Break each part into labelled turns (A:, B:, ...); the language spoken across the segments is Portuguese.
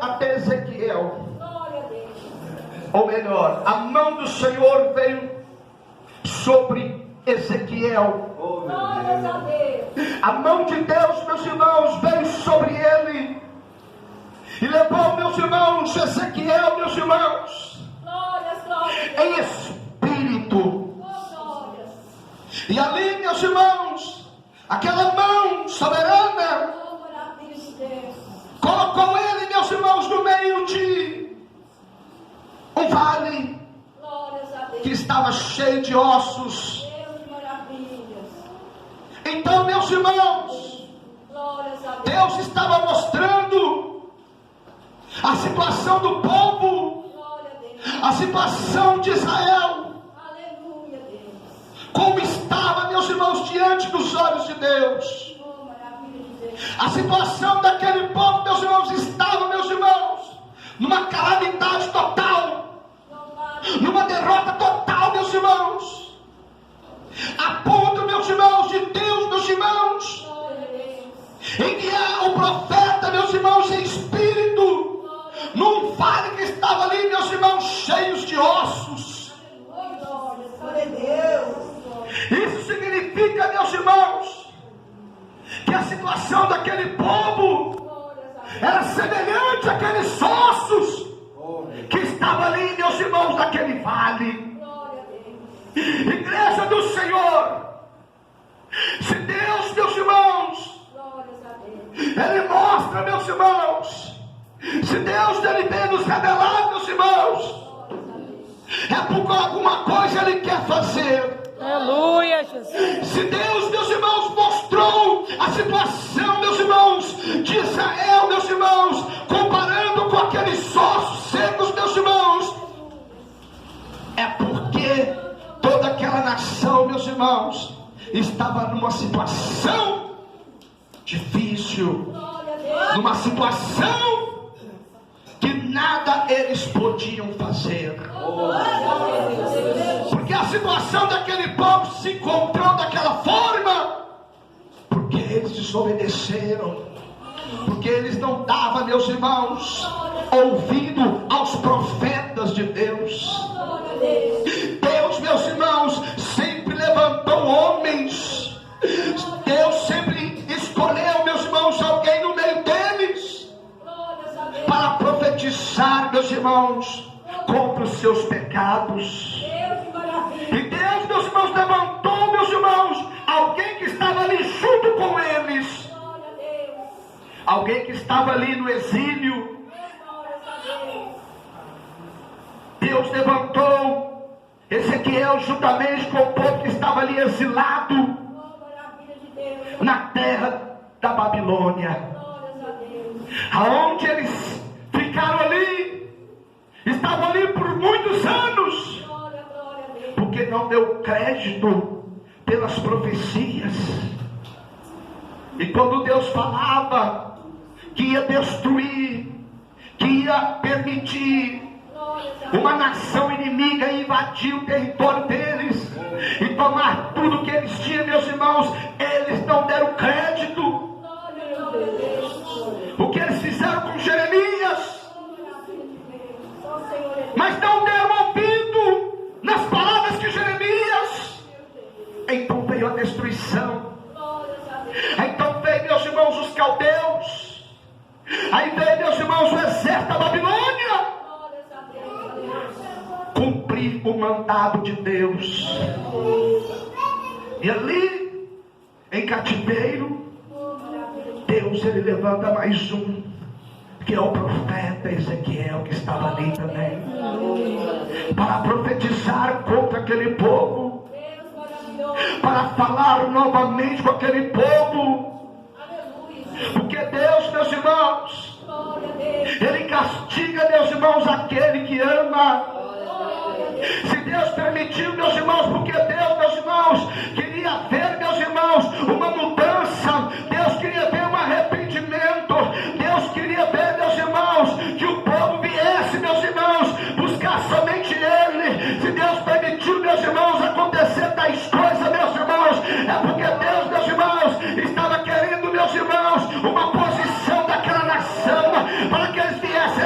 A: até Ezequiel. Ou melhor, a mão do Senhor veio sobre Ezequiel. A mão de Deus, meus irmãos, veio sobre ele e levou, meus irmãos, Ezequiel, meus irmãos, em espírito. E ali, meus irmãos, aquela mão soberana colocou ele, meus irmãos, no meio de um vale que estava cheio de ossos. Então, meus irmãos, Deus estava mostrando a situação do povo, a situação de Israel, como estava, meus irmãos, diante dos olhos de Deus. A situação daquele povo, meus irmãos, estava, meus irmãos, numa calamidade total, numa derrota total, meus irmãos, a ponto, meus irmãos, de Deus, meus irmãos, enviar o profeta, meus irmãos, em espírito, num vale que estava ali, meus irmãos, cheios de ossos. Isso significa, meus irmãos, que a situação daquele povo era semelhante àqueles ossos que estavam ali, meus irmãos, naquele vale. Igreja do Senhor, se Deus, meus irmãos, Ele mostra, meus irmãos, se Deus Ele vem nos revelar, meus irmãos, é porque alguma coisa Ele quer fazer.
B: Aleluia, Jesus.
A: Se Deus, meus irmãos, mostrou a situação, meus irmãos, de Israel, meus irmãos, comparando com aqueles ossos secos, meus irmãos, é porque toda aquela nação, meus irmãos, estava numa situação difícil, numa situação que nada eles podiam fazer. Porque a situação daquele povo se encontrou daquela forma porque eles desobedeceram, porque eles não davam, meus irmãos, ouvido aos profetas de Deus. Deus, meus irmãos, sempre levantou homens. Deus sempre escolheu, meus irmãos, alguém no meio deles para profetizar, meus irmãos, contra os seus pecados. E Deus, meus irmãos, levantou, meus irmãos, alguém que estava ali junto com eles, alguém que estava ali no exílio. Deus levantou Ezequiel juntamente com o povo que estava ali exilado na terra da Babilônia, aonde eles ficaram ali, estavam ali por muitos anos, porque não deu crédito pelas profecias. E quando Deus falava que ia destruir, que ia permitir uma nação inimiga invadir o território deles e tomar tudo que eles tinham, meus irmãos, eles não deram crédito. O que eles fizeram com Jeremias, mas não deram ouvido nas palavras que Jeremias. Então veio a destruição. Então veio, meus irmãos, os caldeus. Aí veio, meus irmãos, o exército da Babilônia cumprir o mandado de Deus. E ali, em cativeiro, Deus, ele levanta mais um, que é o profeta Ezequiel, que estava ali também, para profetizar contra aquele povo, para falar novamente com aquele povo. Porque Deus, meus irmãos, Ele castiga, meus irmãos, aquele que ama. Se Deus permitiu, meus irmãos, porque Deus, meus irmãos, queria ver, meus irmãos, uma mudança. Deus queria ver um arrependimento. Deus queria ver, meus irmãos, que o povo viesse, meus irmãos, buscar somente Ele. Se Deus permitiu, meus irmãos, acontecer tais coisas, meus irmãos, é porque Deus, meus irmãos, estava querendo, meus irmãos, uma posição daquela nação, para que eles viessem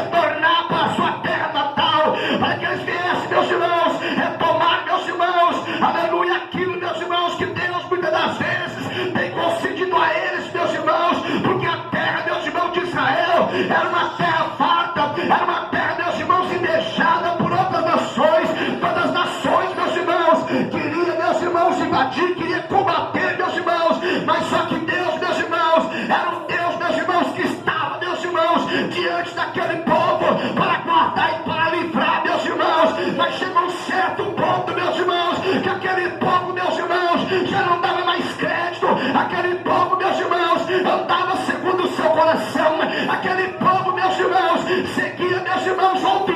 A: uma terra farta, era uma terra, meus irmãos, invejada por outras nações. Todas as nações, meus irmãos, queria, meus irmãos, invadir, queria combater, meus irmãos, mas só que Deus, meus irmãos, era um Deus, meus irmãos, que estava, meus irmãos, diante daquele povo, para guardar e para livrar, meus irmãos. Mas chegou um certo ponto, meus irmãos, que aquele povo, meus irmãos, já não dava mais crédito. Aquele povo, meus irmãos, andava segundo o seu coração. Aquele povo, meus irmãos, seguia, meus irmãos, outro